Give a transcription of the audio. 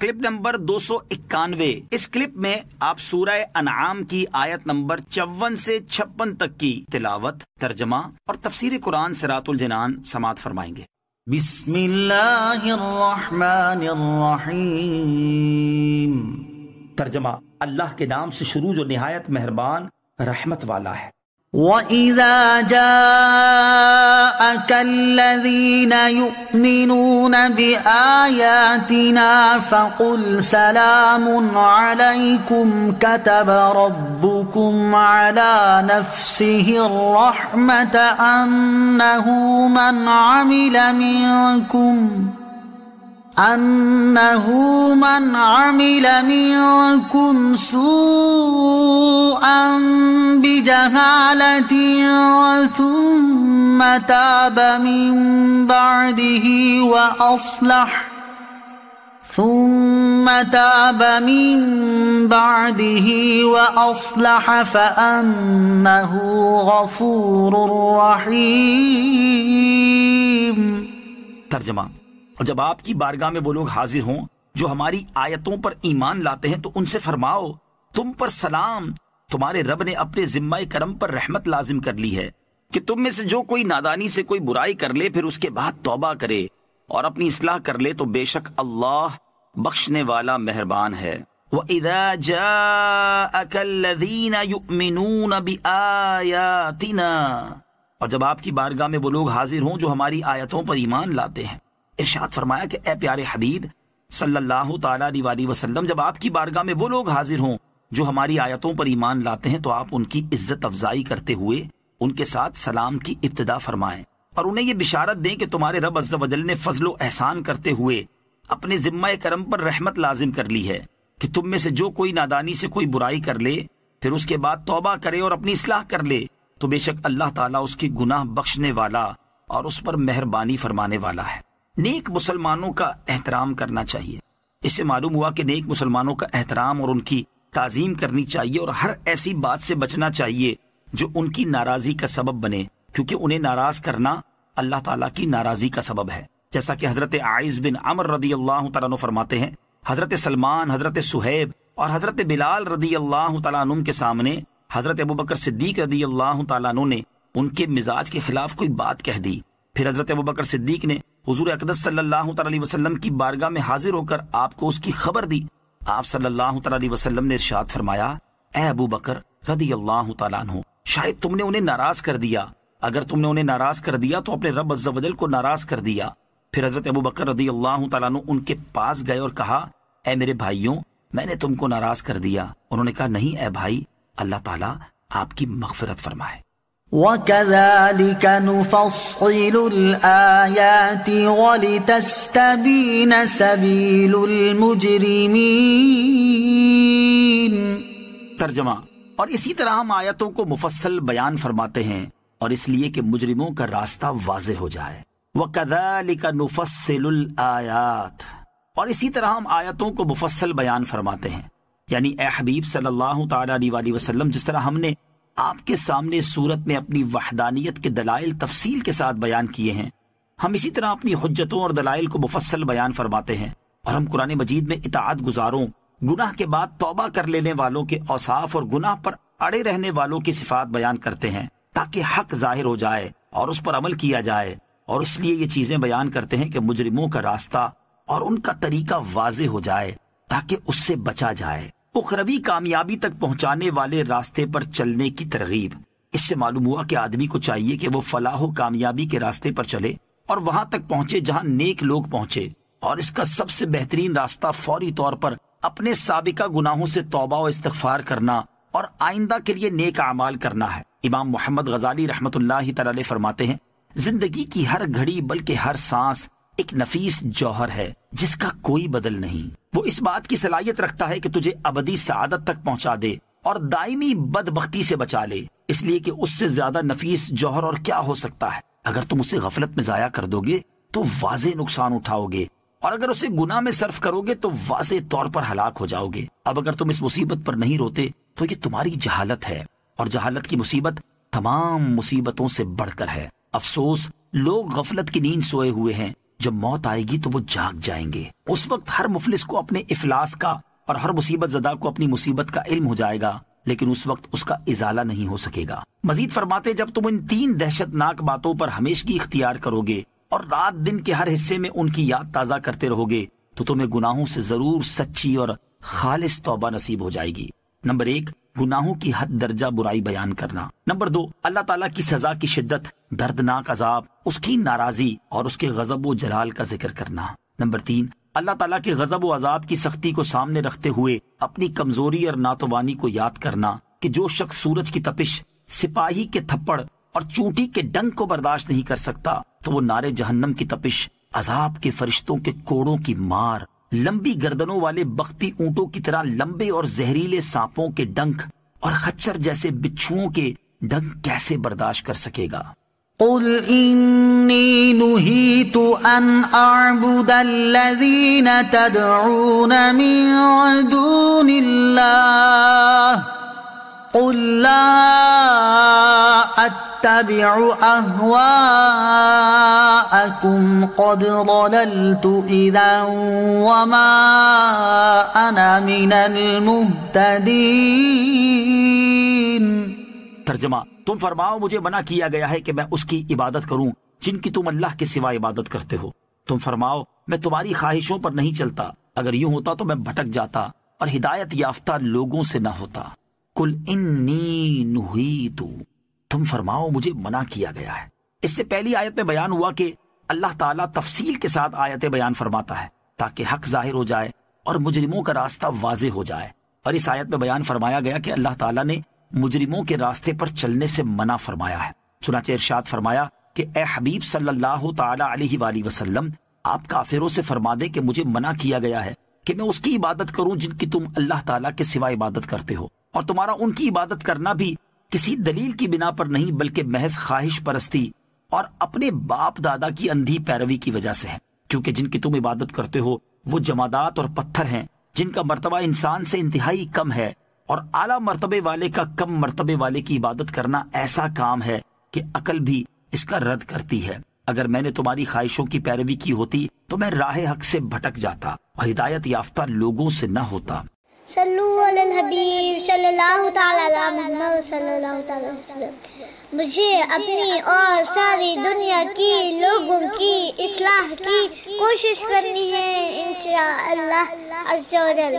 Clip number 291۔ اس clip میں آپ سورہ انعام کی آیت نمبر 54 سے 56 تک کی تلاوت، ترجمہ اور تفسیر قرآن صراط الجنان سماعت فرمائیں گے۔ بسم اللہ الرحمن الرحیم۔ ترجمہ، اللہ کے نام سے شروع جو نہایت مہربان رحمت والا ہے۔ وَإِذَا جَاءَكَ الَّذِينَ يُؤْمِنُونَ بِآيَاتِنَا فَقُلْ سَلَامٌ عَلَيْكُمْ كَتَبَ رَبُّكُمْ عَلَى نَفْسِهِ الرَّحْمَةَ أنه من عمل منكم سوءا بجهالة ثم تاب من بعده وأصلح فأنه غفور رحيم۔ ترجمہ، اور جب آپ کی بارگاہ میں وہ لوگ حاضر ہوں جو ہماری آیتوں پر ایمان لاتے ہیں تو ان سے فرماؤ، تم پر سلام، تمہارے رب نے اپنے ذمہ کرم پر رحمت لازم کر لی ہے کہ تم میں سے جو کوئی نادانی سے کوئی برائی کر لے پھر اس کے بعد توبہ کرے اور اپنی اصلاح کر لے تو بے شک اللہ بخشنے والا مہربان ہے۔ وَإِذَا جَاءَكَ الَّذِينَ يُؤْمِنُونَ بِآيَاتِنَا، اور جب آپ کی بارگاہ میں وہ لوگ حاضر ہوں جو ہماری آیتوں پر ایمان لاتے ہیں، ارشاد فرمایا کہ اے پیارے حبیب صلی اللہ تعالیٰ علیہ وسلم، جب آپ کی بارگاہ میں وہ لوگ حاضر ہوں جو ہماری آیتوں پر ایمان لاتے ہیں تو آپ ان کی عزت افزائی کرتے ہوئے ان کے ساتھ سلام کی ابتدا فرمائیں اور انہیں یہ بشارت دیں کہ تمہارے رب عز و جل نے فضل و احسان کرتے ہوئے اپنے ذمہ کرم پر رحمت لازم کر لی ہے کہ تم میں سے جو کوئی نادانی سے کوئی برائی کر لے پھر اس کے بعد توبہ کرے اور اپنی اصلاح کر لے تو بے شک اللہ تعالیٰ اس کی گناہ بخشنے والا اور اس پر مہربانی فرمانے والا ہے۔ نیک مسلمانوں کا احترام کرنا چاہیے۔ اس سے معلوم ہوا کہ نیک مسلمانوں کا احترام اور ان کی تعظیم کرنی چاہیے اور ہر ایسی بات سے بچنا چاہیے جو ان کی ناراضی کا سبب بنے، کیونکہ انہیں ناراض کرنا اللہ تعالیٰ کی ناراضی کا سبب ہے۔ جیسا کہ حضرت عائذ بن عمر رضی اللہ تعالیٰ عنہ فرماتے ہیں، حضرت سلمان، حضرت صہیب اور حضرت بلال رضی اللہ تعالیٰ عنہ کے سامنے حضرت ابوبکر صدیق رضی اللہ تعالیٰ عنہ نے ان کے مزاج کے خلاف کوئی بات کہہ دی۔ پھر حضرت ابوبکر صدیق نے حضور اقدس صلی اللہ تعالیٰ علیہ وسلم کی بارگاہ میں حاضر ہو کر آپ کو اس کی خبر دی۔ آپ صلی اللہ تعالیٰ علیہ وسلم نے ارشاد فرمایا، اے ابو بکر رضی اللہ تعالیٰ عنہ، شاید تم نے انہیں ناراض کر دیا، اگر تم نے انہیں ناراض کر دیا تو اپنے رب عز و جل کو ناراض کر دیا۔ پھر حضرت ابو بکر رضی اللہ تعالیٰ عنہ ان کے پاس گئے اور کہا، اے میرے بھائیوں، میں نے تم کو ناراض کر دیا؟ انہوں نے کہا، نہیں اے بھائی، اللہ تعالیٰ آپ کی مغفرت فرمائے۔ وَكَذَلِكَ نُفَصِّلُ الْآيَاتِ وَلِتَسْتَبِينَ سَبِيلُ الْمُجْرِمِينَ۔ ترجمہ، اور اسی طرح ہم آیتوں کو مفصل بیان فرماتے ہیں اور اس لیے کہ مجرموں کا راستہ واضح ہو جائے۔ وَكَذَلِكَ نُفَصِّلُ الْآيَاتِ، اور اسی طرح ہم آیتوں کو مفصل بیان فرماتے ہیں، یعنی اے حبیب صلی اللہ تعالیٰ علیہ وسلم، جس طرح ہم نے آپ کے سامنے سورت میں اپنی وحدانیت کے دلائل تفصیل کے ساتھ بیان کیے ہیں، ہم اسی طرح اپنی حجتوں اور دلائل کو مفصل بیان فرماتے ہیں، اور ہم قرآن مجید میں اطاعت گزاروں، گناہ کے بعد توبہ کر لینے والوں کے اوصاف اور گناہ پر اڑے رہنے والوں کی صفات بیان کرتے ہیں تاکہ حق ظاہر ہو جائے اور اس پر عمل کیا جائے، اور اس لیے یہ چیزیں بیان کرتے ہیں کہ مجرموں کا راستہ اور ان کا طریقہ واضح ہو جائے تاکہ اس سے بچا جائے۔ اخروی کامیابی تک پہنچانے والے راستے پر چلنے کی ترغیب۔ اس سے معلوم ہوا کہ آدمی کو چاہیے کہ وہ فلاح و کامیابی کے راستے پر چلے اور وہاں تک پہنچے جہاں نیک لوگ پہنچے، اور اس کا سب سے بہترین راستہ فوری طور پر اپنے سابقہ گناہوں سے توبہ و استغفار کرنا اور آئندہ کے لیے نیک اعمال کرنا ہے۔ امام محمد غزالی رحمۃ اللہ تعالی علیہ فرماتے ہیں، زندگی کی ہر گھڑی بلکہ ہر سانس ایک نفیس جوہر ہے جس کا کوئی بدل نہیں۔ وہ اس بات کی صلاحیت رکھتا ہے کہ تجھے ابدی سعادت تک پہنچا دے اور دائمی بدبختی سے بچا لے، اس لیے کہ اس سے زیادہ نفیس جوہر اور کیا ہو سکتا ہے۔ اگر تم اسے غفلت میں ضائع کر دو گے تو واضح نقصان اٹھاؤ گے، اور اگر اسے گناہ میں صرف کرو گے تو واضح طور پر ہلاک ہو جاؤ گے۔ اب اگر تم اس مصیبت پر نہیں روتے تو یہ تمہاری جہالت ہے، اور جہالت کی مصیبت تمام مصیبتوں سے بڑھ کر ہے۔ افسوس، لوگ غفلت کی نیند سوئے ہوئے ہیں جب موت آئے گی تو وہ جاگ جائیں گے۔ اس وقت ہر مفلس کو اپنے افلاس کا اور ہر مصیبت زدہ کو اپنی مصیبت کا علم ہو جائے گا، لیکن اس وقت اس کا ازالہ نہیں ہو سکے گا۔ مزید فرماتے جب تم ان 3 دہشت ناک باتوں پر ہمیشگی اختیار کرو گے اور رات دن کے ہر حصے میں ان کی یاد تازہ کرتے رہو گے تو تمہیں گناہوں سے ضرور سچی اور خالص توبہ نصیب ہو جائے گی۔ نمبر 1، گناہوں کی حد درجہ برائی بیان کرنا۔ نمبر 2، اللہ تعالیٰ کی سزا کی شدت، دردناک عذاب، اس کی ناراضی اور اس کے غضب و جلال کا ذکر کرنا۔ نمبر 3، اللہ تعالیٰ کے غضب و عذاب کی سختی کو سامنے رکھتے ہوئے اپنی کمزوری اور ناتوانی کو یاد کرنا کہ جو شخص سورج کی تپش، سپاہی کے تھپڑ اور چونٹی کے ڈنک کو برداشت نہیں کر سکتا تو وہ نارے جہنم کی تپش، عذاب کے فرشتوں کے کوڑوں کی مار، لمبی گردنوں والے بختی اونٹوں کی طرح لمبے اور زہریلے سانپوں کے ڈنک اور خچر جیسے بچھوؤں کے ڈنک کیسے برداشت کر سکے گا؟ قل انی نہیت ان اعبد الذین تدعون من دون اللہ قل لا اتبع اہواءکم قد ضللت اذا وما انا من المہتدین۔ ترجمہ، تم فرماؤ مجھے منع کیا گیا ہے کہ میں اس کی عبادت کروں جن کی تم اللہ کے سوا عبادت کرتے ہو۔ تم فرماؤ میں تمہاری خواہشوں پر نہیں چلتا، اگر یوں ہوتا تو میں بھٹک جاتا اور ہدایت یافتہ لوگوں سے نہ ہوتا۔ قل انی نہیت، تم فرماؤ مجھے منع کیا گیا ہے۔ اس سے پہلی آیت میں بیان ہوا کہ اللہ تعالیٰ تفصیل کے ساتھ آیتیں بیان فرماتا ہے تاکہ حق ظاہر ہو جائے اور مجرموں کا راستہ واضح ہو جائے، اور اس آیت میں بیان فرمایا گیا کہ اللہ تعالیٰ نے مجرموں کے راستے پر چلنے سے منع فرمایا ہے۔ چنانچہ ارشاد فرمایا کہ اے حبیب صلی اللہ تعالی علیہ وآلہ وسلم، آپ کافروں سے فرما دیں کہ مجھے منع کیا گیا ہے کہ میں اس کی عبادت کروں جن کی تم اللہ تعالیٰ کے سوا عبادت کرتے ہو، اور تمہارا ان کی عبادت کرنا بھی کسی دلیل کی بنا پر نہیں بلکہ محض خواہش پرستی اور اپنے باپ دادا کی اندھی پیروی کی وجہ سے ہے، کیونکہ جن کی تم عبادت کرتے ہو وہ جمادات اور پتھر ہیں جن کا مرتبہ انسان سے انتہائی کم ہے، اور اعلیٰ مرتبے والے کا کم مرتبے والے کی عبادت کرنا ایسا کام ہے کہ عقل بھی اس کا رد کرتی ہے۔ اگر میں نے تمہاری خواہشوں کی پیروی کی ہوتی تو میں راہ حق سے بھٹک جاتا اور ہدایت یافتہ لوگوں سے نہ ہوتا۔ صلو علی الحبیب صلی اللہ تعالی علی محمد صلی اللہ تعالی وسلم۔ مجھے اپنی اور ساری دنیا کی لوگوں کی اصلاح کی کوشش کرنی ہے انشاءاللہ عز و جل۔